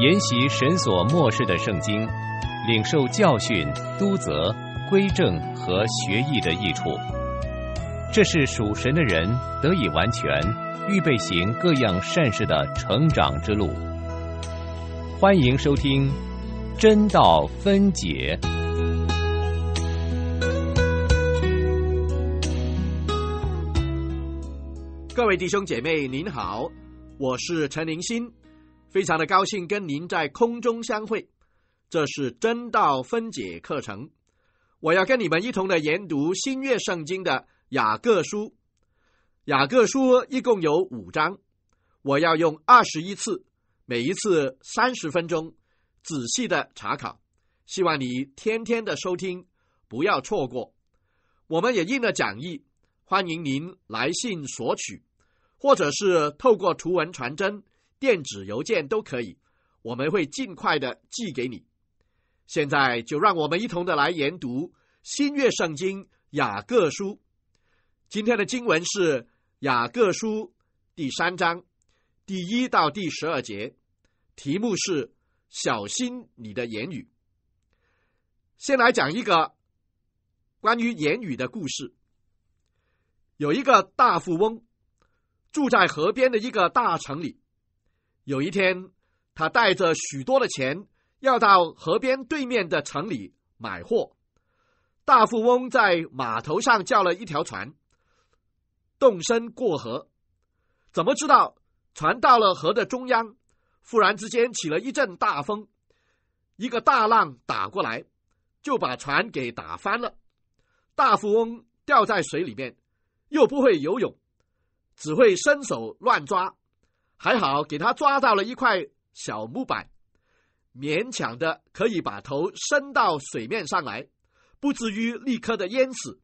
研习神所默示的圣经，领受教训、督责、归正和学艺的益处。这是属神的人得以完全，预备行各样善事的成长之路。欢迎收听真道分解。各位弟兄姐妹您好，我是陈灵新，非常的高兴跟您在空中相会。这是真道分解课程，我要跟你们一同的研读新约圣经的雅各书。雅各书一共有5章，我要用21次，每一次30分钟，仔细的查考，希望你天天的收听，不要错过。我们也印了讲义，欢迎您来信索取，或者是透过图文传真、电子邮件都可以，我们会尽快的寄给你。现在就让我们一同的来研读新约圣经雅各书。今天的经文是雅各书第3章第1到第12节，题目是小心你的言语。先来讲一个关于言语的故事。有一个大富翁住在河边的一个大城里，有一天他带着许多的钱要到河边对面的城里买货。大富翁在码头上叫了一条船，动身过河。怎么知道船到了河的中央，忽然之间起了一阵大风，一个大浪打过来，就把船给打翻了。大富翁掉在水里面，又不会游泳，只会伸手乱抓，还好给他抓到了一块小木板，勉强的可以把头伸到水面上来，不至于立刻的淹死，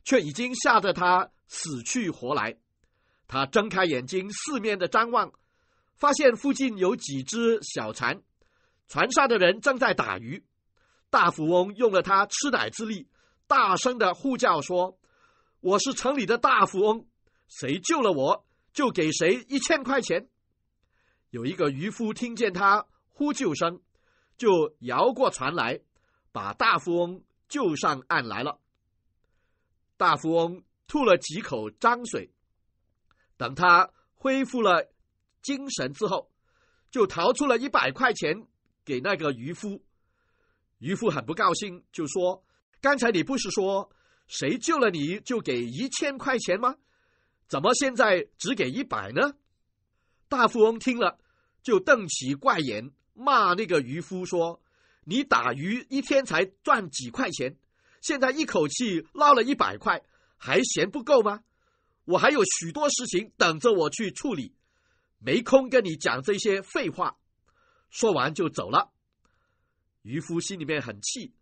却已经吓得他死去活来。他睁开眼睛四面的张望，发现附近有几只小船，船上的人正在打鱼。大富翁用了他吃奶之力，大声的呼叫说，我是城里的大富翁，谁救了我，就给谁1000块钱。有一个渔夫听见他呼救声，就摇过船来，把大富翁救上岸来了。大富翁吐了几口脏水，等他恢复了精神之后，就掏出了100块钱给那个渔夫。渔夫很不高兴，就说，刚才你不是说谁救了你就给1000块钱吗？怎么现在只给100呢？大富翁听了，就瞪起怪眼，骂那个渔夫说，你打鱼一天才赚几块钱，现在一口气捞了100块，还嫌不够吗？我还有许多事情等着我去处理，没空跟你讲这些废话。说完就走了。渔夫心里面很气，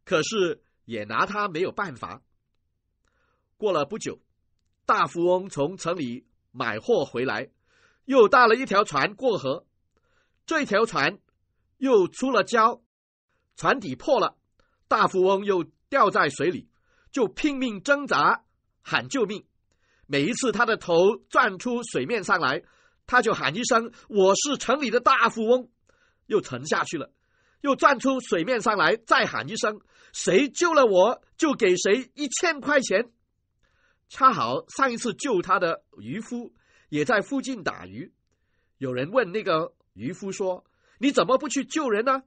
可是也拿他没有办法。过了不久，大富翁从城里买货回来，又搭了一条船过河。这条船又出了礁，船底破了，大富翁又掉在水里，就拼命挣扎喊救命。每一次他的头钻出水面上来，他就喊一声，我是城里的大富翁，又沉下去了，又钻出水面上来，再喊一声，谁救了我就给谁1000块钱。恰好上一次救他的渔夫也在附近打鱼，有人问那个渔夫说，你怎么不去救人呢？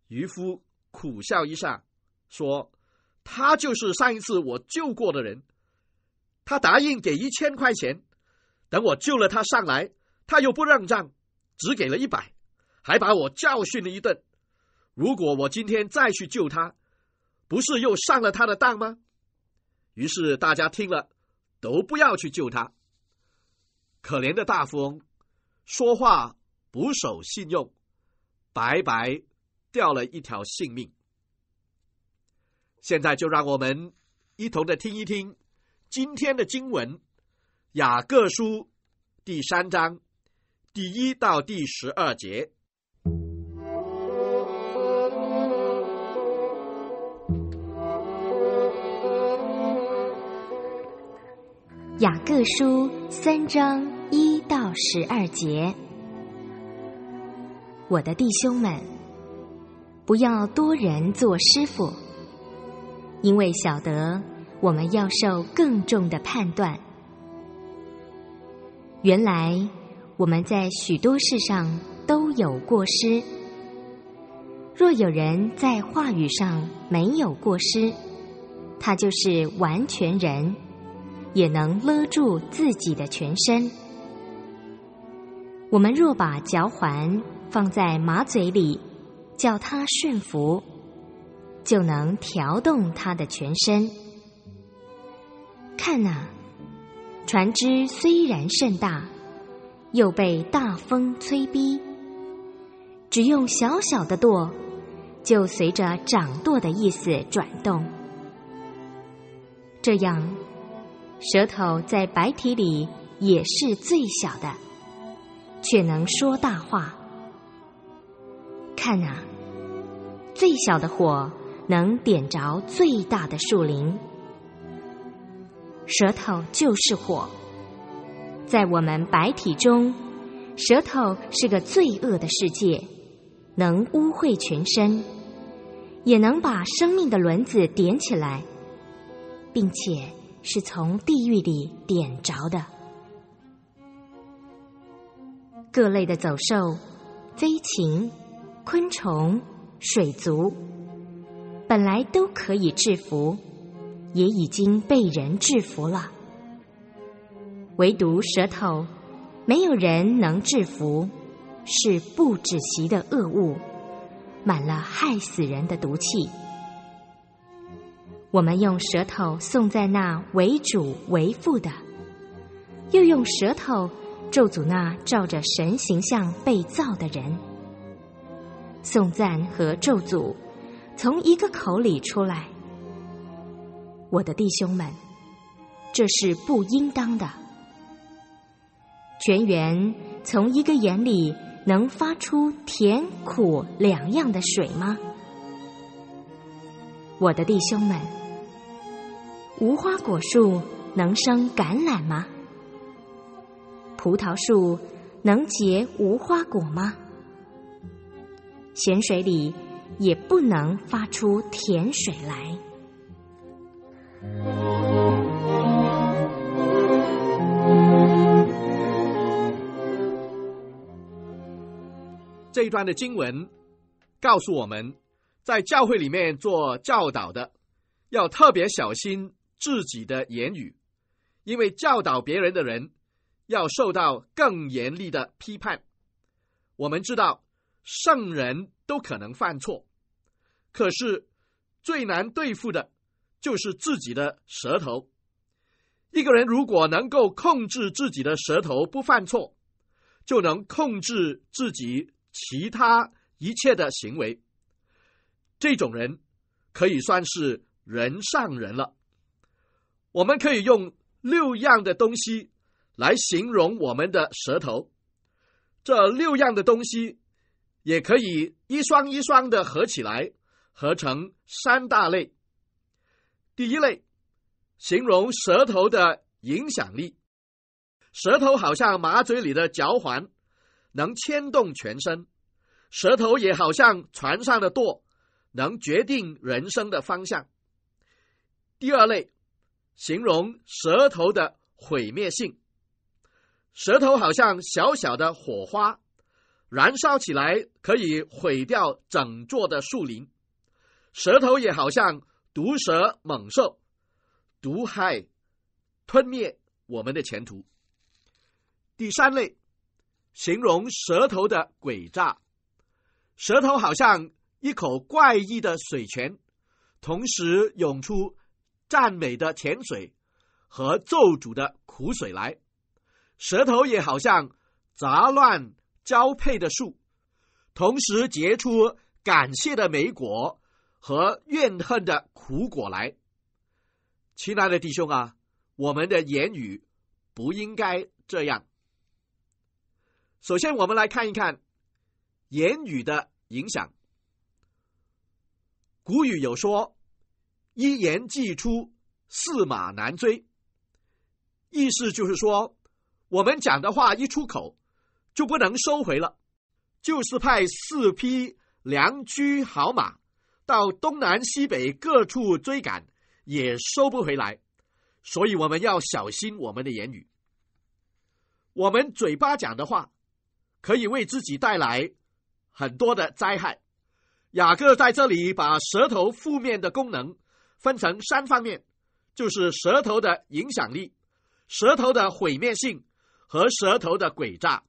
渔夫苦笑一下说，他就是上一次我救过的人，他答应给1000块钱，等我救了他上来，他又不认账，只给了100，还把我教训了一顿。如果我今天再去救他，不是又上了他的当吗？于是大家听了，都不要去救他。可怜的大富翁说话不守信用，白白掉了一条性命。现在就让我们一同的听一听今天的经文，雅各书第3章第1到第12节。雅各书3章1到12节。我的弟兄们，不要多人做师傅，因为晓得我们要受更重的判断。原来我们在许多事上都有过失。若有人在话语上没有过失，他就是完全人，也能勒住自己的全身。我们若把嚼环放在马嘴里，叫它顺服，就能调动它的全身。看哪，船只虽然甚大，又被大风催逼，只用小小的舵，就随着掌舵的意思转动。这样，舌头在白体里也是最小的，却能说大话。看啊，最小的火能点着最大的树林。舌头就是火，在我们白体中，舌头是个罪恶的世界，能污秽全身，也能把生命的轮子点起来，并且是从地狱里点着的。各类的走兽、飞禽、昆虫、水族，本来都可以制服，也已经被人制服了。唯独舌头，没有人能制服，是不止息的恶物，满了害死人的毒气。我们用舌头颂赞那为主为父的，又用舌头咒诅那照着神形象被造的人。颂赞和咒诅从一个口里出来。我的弟兄们，这是不应当的。泉源从一个眼里能发出甜苦两样的水吗？我的弟兄们，无花果树能生橄榄吗？葡萄树能结无花果吗？咸水里也不能发出甜水来。这一段的经文告诉我们，在教会里面做教导的要特别小心自己的言语，因为教导别人的人要受到更严厉的批判。我们知道圣人都可能犯错，可是最难对付的就是自己的舌头。一个人如果能够控制自己的舌头不犯错，就能控制自己其他一切的行为。这种人可以算是人上人了。我们可以用6样的东西来形容我们的舌头，这6样的东西也可以一双一双的合起来，合成3大类。第一类，形容舌头的影响力。舌头好像马嘴里的嚼环，能牵动全身。舌头也好像船上的舵，能决定人生的方向。第二类，形容舌头的毁灭性。舌头好像小小的火花，燃烧起来可以毁掉整座的树林。舌头也好像毒蛇猛兽，毒害吞灭我们的前途。第三类，形容舌头的诡诈。舌头好像一口怪异的水泉，同时涌出赞美的甜水和咒诅的苦水来。舌头也好像杂乱交配的树，同时结出感谢的美果和怨恨的苦果来。亲爱的弟兄啊，我们的言语不应该这样。首先我们来看一看言语的影响。古语有说，一言既出，驷马难追。意思就是说，我们讲的话一出口，就不能收回了。就是派4匹良驹好马，到东南西北各处追赶，也收不回来。所以我们要小心我们的言语。我们嘴巴讲的话，可以为自己带来很多的灾害。雅各在这里把舌头负面的功能分成3方面，就是舌头的影响力、舌头的毁灭性和舌头的诡诈。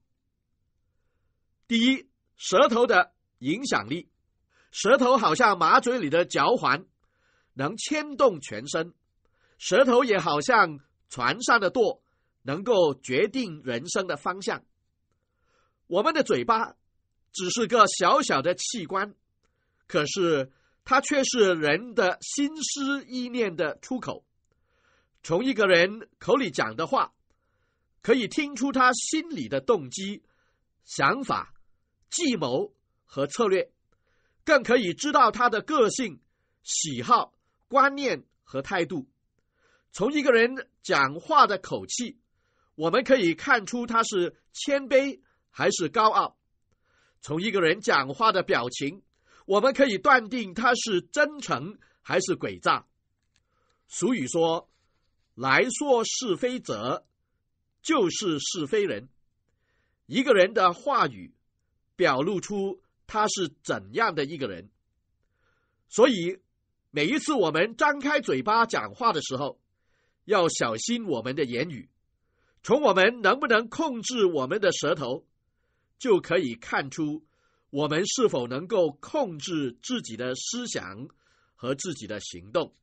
第一，舌头的影响力。舌头好像马嘴里的嚼环，能牵动全身。舌头也好像船上的舵，能够决定人生的方向。我们的嘴巴只是个小小的器官，可是它却是人的心思意念的出口。从一个人口里讲的话，可以听出他心里的动机、想法、计谋和策略，更可以知道他的个性、喜好、观念和态度。从一个人讲话的口气，我们可以看出他是谦卑还是高傲。从一个人讲话的表情，我们可以断定他是真诚还是诡诈。俗语说，来说是非者，就是是非人。一个人的话语表露出他是怎样的一个人。所以每一次我们张开嘴巴讲话的时候，要小心我们的言语。从我们能不能控制我们的舌头，就可以看出我们是否能够控制自己的思想和自己的行动。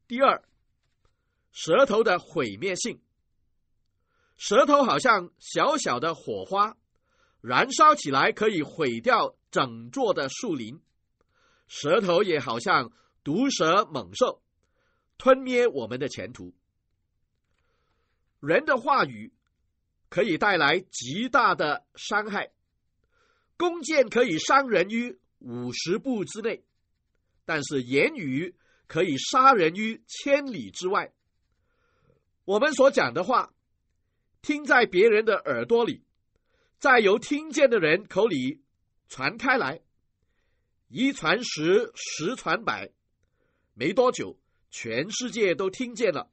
第二，舌头的毁灭性。舌头好像小小的火花，燃烧起来可以毁掉整座的树林。舌头也好像毒蛇猛兽，吞灭我们的前途。人的话语可以带来极大的伤害，弓箭可以伤人于50步之内，但是言语可以杀人于千里之外。我们所讲的话，听在别人的耳朵里，再由听见的人口里传开来，一传十，十传百，没多久，全世界都听见了。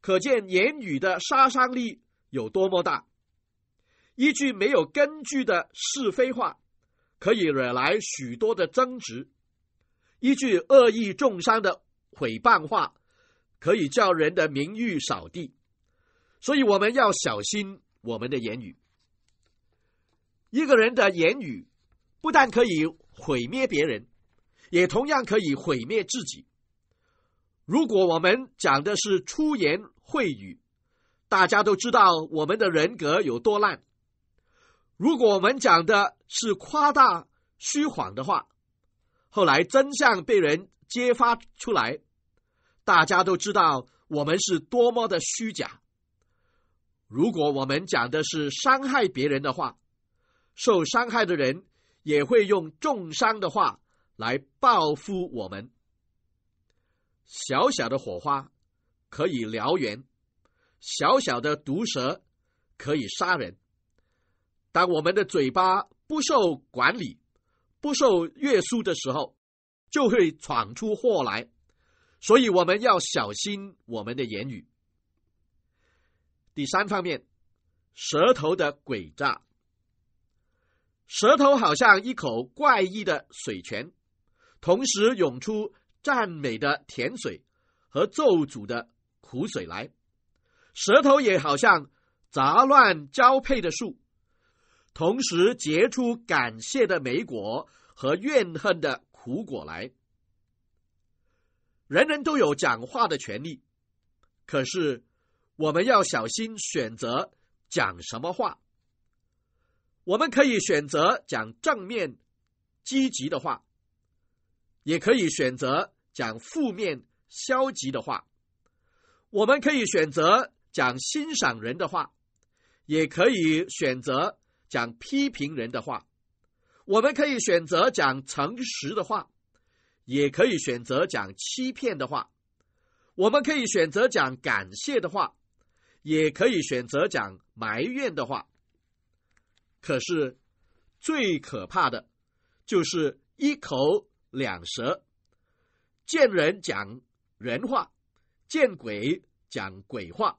可见言语的杀伤力有多么大。一句没有根据的是非话，可以惹来许多的争执；一句恶意重伤的毁谤话，可以叫人的名誉扫地。所以我们要小心我们的言语。一个人的言语不但可以毁灭别人，也同样可以毁灭自己。如果我们讲的是粗言秽语，大家都知道我们的人格有多烂。如果我们讲的是夸大虚谎的话，后来真相被人揭发出来，大家都知道我们是多么的虚假。如果我们讲的是伤害别人的话，受伤害的人也会用重伤的话来报复我们。小小的火花可以燎原，小小的毒蛇可以杀人。当我们的嘴巴不受管理、不受约束的时候，就会闯出祸来。所以我们要小心我们的言语。第三方面，舌头的诡诈。舌头好像一口怪异的水泉，同时涌出赞美的甜水和咒诅的苦水来。舌头也好像杂乱交配的树，同时结出感谢的美果和怨恨的苦果来。人人都有讲话的权利，可是我们要小心选择讲什么话。我们可以选择讲正面积极的话，也可以选择讲负面消极的话。我们可以选择讲欣赏人的话，也可以选择讲批评人的话。我们可以选择讲诚实的话，也可以选择讲欺骗的话。我们可以选择讲感谢的话，也可以选择讲埋怨的话。可是最可怕的就是一口两舌，见人讲人话，见鬼讲鬼话。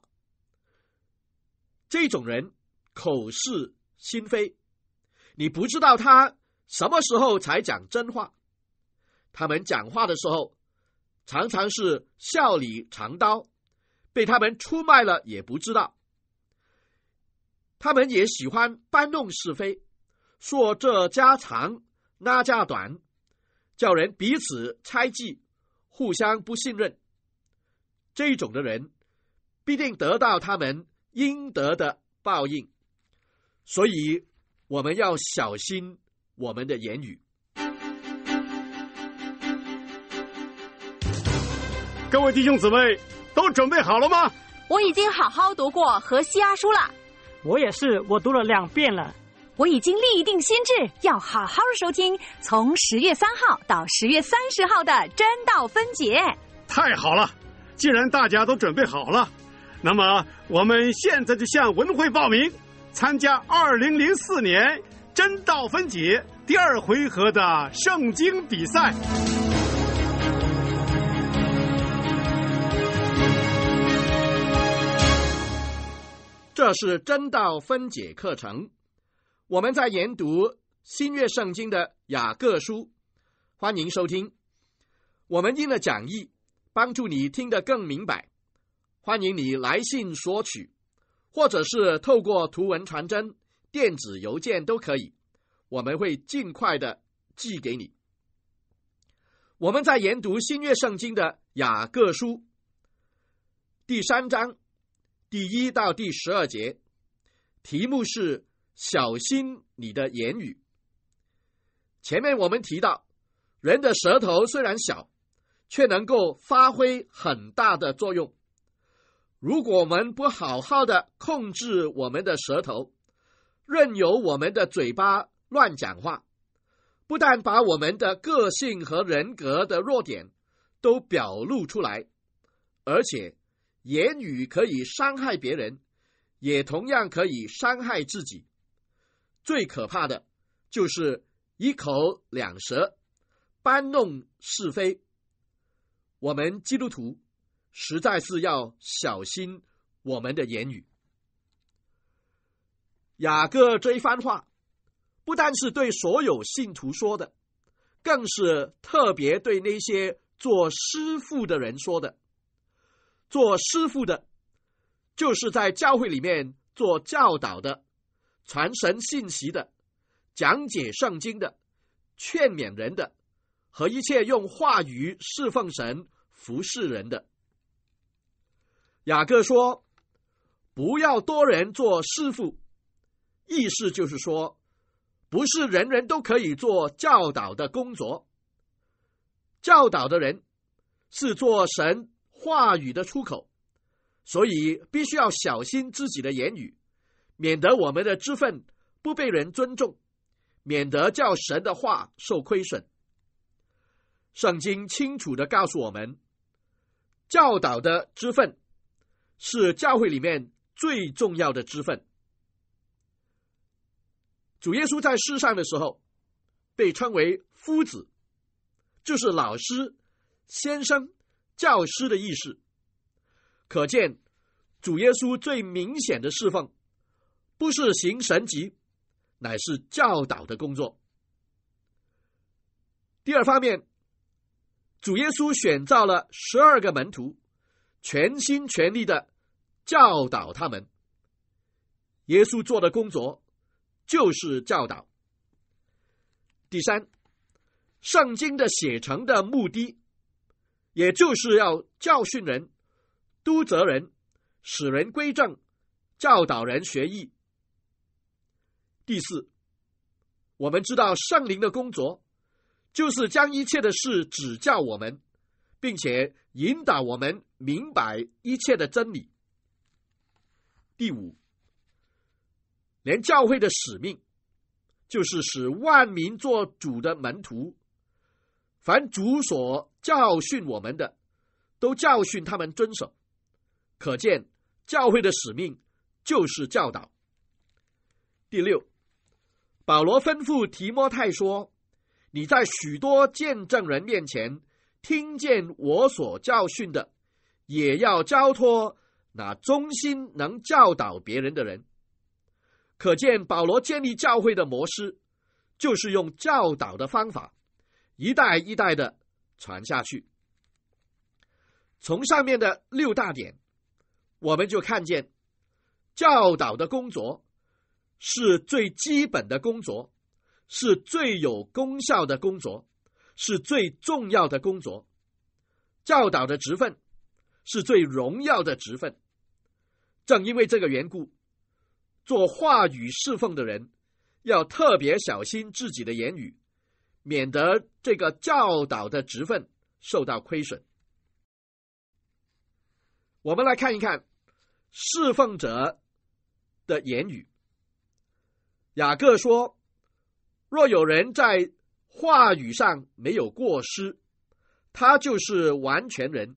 这种人口是心非，你不知道他什么时候才讲真话。他们讲话的时候常常是笑里藏刀，被他们出卖了也不知道。他们也喜欢搬弄是非，说这家长那家短，叫人彼此猜忌，互相不信任。这种的人必定得到他们应得的报应，所以我们要小心我们的言语。各位弟兄姊妹，都准备好了吗？我已经好好读过何西阿书了。我也是，我读了2遍了。我已经立定心志，要好好收听从10月3号到10月30号的真道分解。太好了，既然大家都准备好了，那么我们现在就向文会报名，参加2004年真道分解第2回合的圣经比赛。这是真道分解课程，我们在研读新约圣经的雅各书，欢迎收听。我们印了讲义，帮助你听得更明白。欢迎你来信索取，或者是透过图文传真、电子邮件都可以，我们会尽快的寄给你。我们在研读新约圣经的雅各书第3章第1到第12节，题目是小心你的言语。前面我们提到，人的舌头虽然小，却能够发挥很大的作用。如果我们不好好的控制我们的舌头，任由我们的嘴巴乱讲话，不但把我们的个性和人格的弱点都表露出来，而且言语可以伤害别人，也同样可以伤害自己。最可怕的就是一口两舌，搬弄是非。我们基督徒实在是要小心我们的言语。雅各这一番话不但是对所有信徒说的，更是特别对那些做师傅的人说的。做师傅的就是在教会里面做教导的，传神信息的，讲解圣经的，劝勉人的，和一切用话语侍奉神服侍人的。雅各说不要多人做师傅，意思就是说不是人人都可以做教导的工作。教导的人是做神话语的出口，所以必须要小心自己的言语，免得我们的职分不被人尊重，免得叫神的话受亏损。圣经清楚地告诉我们，教导的职分是教会里面最重要的职分。主耶稣在世上的时候被称为夫子，就是老师、先生、教师的意思。可见主耶稣最明显的侍奉不是行神迹，乃是教导的工作。第二方面，主耶稣选召了12个门徒，全心全力的教导他们。耶稣做的工作就是教导。第三，圣经的写成的目的也就是要教训人、督责人、使人归正、教导人学义。第四，我们知道圣灵的工作就是将一切的事指教我们，并且引导我们明白一切的真理。第五，连教会的使命就是使万民做主的门徒，凡主所教训我们的，都教训他们遵守。可见教会的使命就是教导。第六，保罗吩咐提摩太说，你在许多见证人面前听见我所教训的，也要交托那忠心能教导别人的人。可见保罗建立教会的模式，就是用教导的方法，一代一代的传下去。从上面的6大点，我们就看见教导的工作是最基本的工作，是最有功效的工作，是最重要的工作。教导的职分是最荣耀的职分。正因为这个缘故，做话语侍奉的人要特别小心自己的言语，免得这个教导的职分受到亏损。我们来看一看侍奉者的言语。雅各说，若有人在话语上没有过失，他就是完全人，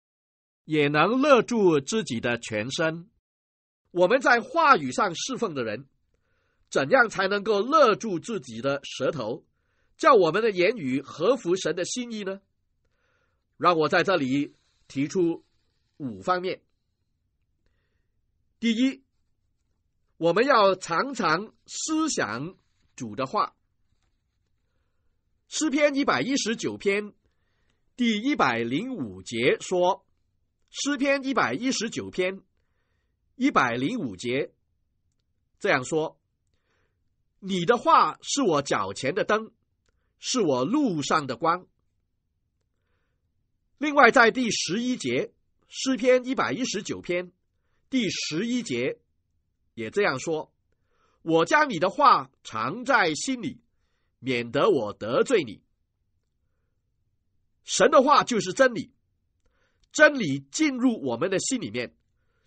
也能勒住自己的全身。我们在话语上侍奉的人，怎样才能够勒住自己的舌头，叫我们的言语合乎神的心意呢？让我在这里提出5方面。第一，我们要常常思想主的话。诗篇119篇第105节说，诗篇119篇105节这样说，你的话是我脚前的灯，是我路上的光。另外在第11节，诗篇119篇第11节也这样说，我将你的话藏在心里，免得我得罪你。神的话就是真理，真理进入我们的心里面，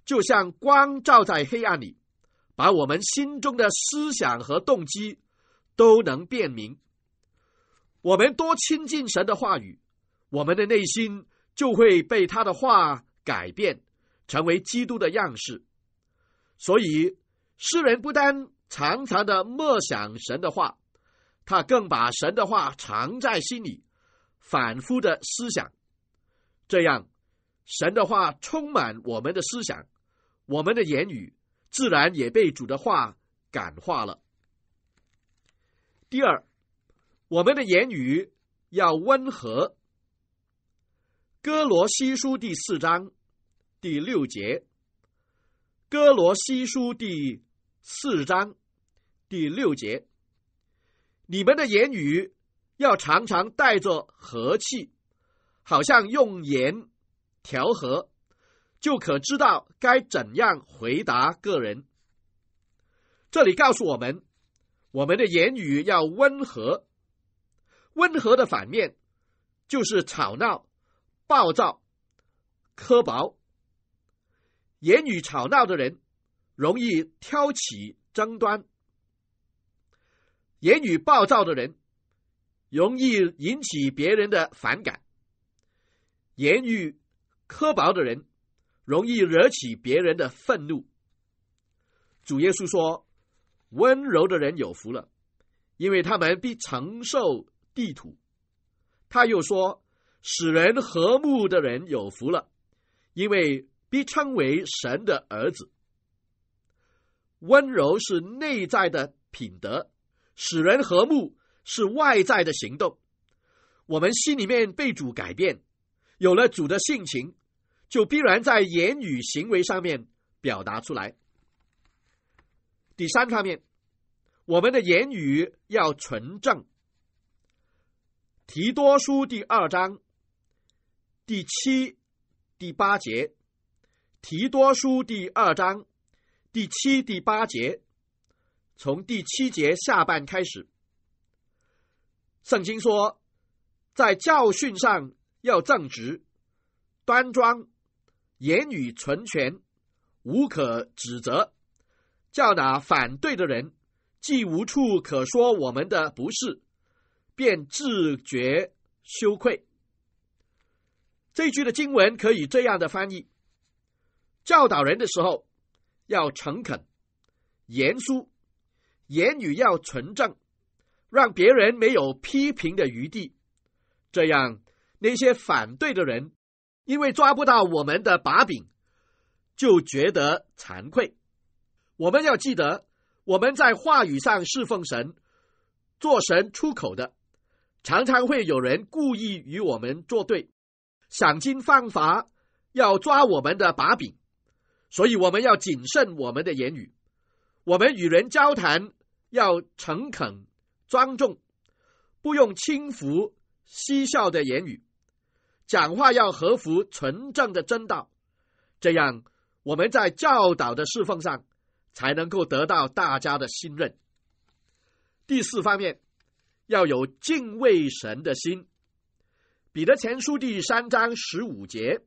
就像光照在黑暗里，把我们心中的思想和动机都能辨明。我们多亲近神的话语，我们的内心就会被他的话改变，成为基督的样式。所以诗人不单常常的默想神的话，他更把神的话藏在心里，反复的思想。这样神的话充满我们的思想，我们的言语自然也被主的话感化了。第二，我们的言语要温和。哥罗西书第4章第6节，哥罗西书第4章第6节，你们的言语要常常带着和气，好像用盐调和，就可知道该怎样回答个人。这里告诉我们，我们的言语要温和。温和的反面就是吵闹、暴躁、刻薄。言语吵闹的人容易挑起争端，言语暴躁的人容易引起别人的反感，言语刻薄的人容易惹起别人的愤怒。主耶稣说，温柔的人有福了，因为他们必承受地土。他又说，使人和睦的人有福了，因为必称为神的儿子。温柔是内在的品德，使人和睦是外在的行动。我们心里面被主改变，有了主的性情，就必然在言语行为上面表达出来。第3方面，我们的言语要纯正。提多书第2章第7、第8节，提多书第2章第7、第8节，从第7节下半开始。圣经说，在教训上要正直、端庄，言语纯全，无可指责，叫那反对的人既无处可说我们的不是，便自觉羞愧。这句的经文可以这样的翻译：教导人的时候要诚恳、严肃，言语要纯正，让别人没有批评的余地。这样，那些反对的人，因为抓不到我们的把柄，就觉得惭愧。我们要记得，我们在话语上侍奉神，做神出口的，常常会有人故意与我们作对，想尽方法要抓我们的把柄，所以我们要谨慎我们的言语。我们与人交谈要诚恳庄重，不用轻浮嬉笑的言语，讲话要合乎纯正的真道，这样我们在教导的侍奉上才能够得到大家的信任。第4方面，要有敬畏神的心。彼得前书第3章15节，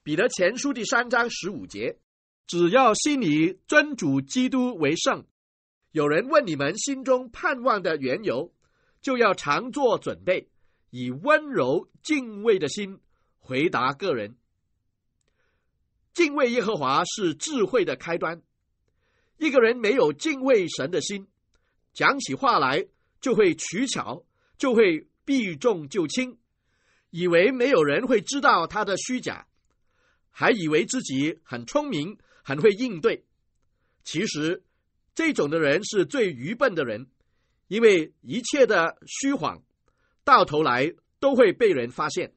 彼得前书第3章15节，只要心里尊主基督为圣。有人问你们心中盼望的缘由，就要常做准备，以温柔敬畏的心回答个人。敬畏耶和华是智慧的开端。一个人没有敬畏神的心，讲起话来就会取巧，就会避重就轻，以为没有人会知道他的虚假，还以为自己很聪明，很会应对。其实这种的人是最愚笨的人，因为一切的虚谎到头来都会被人发现。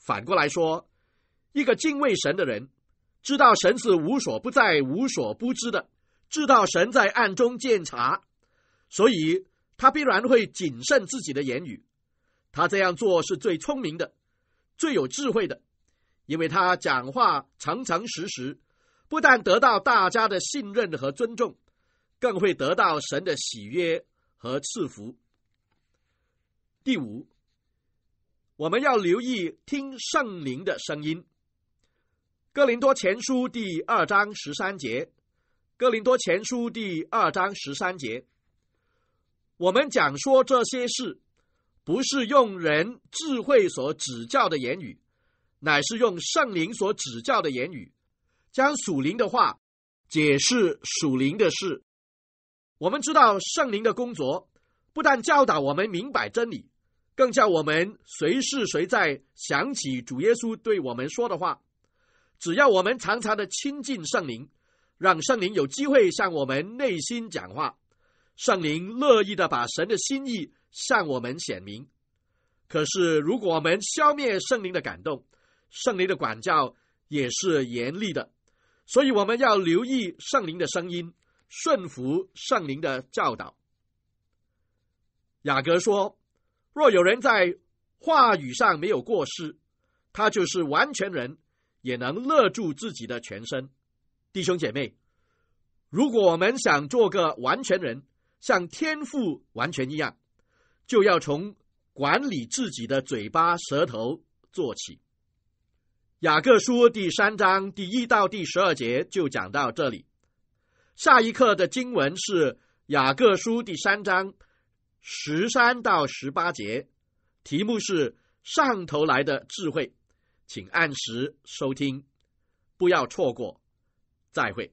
反过来说，一个敬畏神的人，知道神是无所不在无所不知的，知道神在暗中监察，所以他必然会谨慎自己的言语。他这样做是最聪明的，最有智慧的，因为他讲话诚诚实实，不但得到大家的信任和尊重，更会得到神的喜悦和赐福。第5，我们要留意听圣灵的声音。哥林多前书第2章13节，哥林多前书第2章13节，我们讲说这些事，不是用人智慧所指教的言语，乃是用圣灵所指教的言语，将属灵的话解释属灵的事。我们知道圣灵的工作，不但教导我们明白真理，更叫我们随时随在想起主耶稣对我们说的话。只要我们常常的亲近圣灵，让圣灵有机会向我们内心讲话，圣灵乐意的把神的心意向我们显明。可是如果我们消灭圣灵的感动，圣灵的管教也是严厉的，所以我们要留意圣灵的声音，顺服圣灵的教导。雅各说，若有人在话语上没有过失，他就是完全人，也能勒住自己的全身。弟兄姐妹，如果我们想做个完全人，像天父完全一样，就要从管理自己的嘴巴舌头做起。雅各书第3章第1到第12节就讲到这里。下一课的经文是雅各书第3章13到18节，题目是上头来的智慧，请按时收听，不要错过。再会。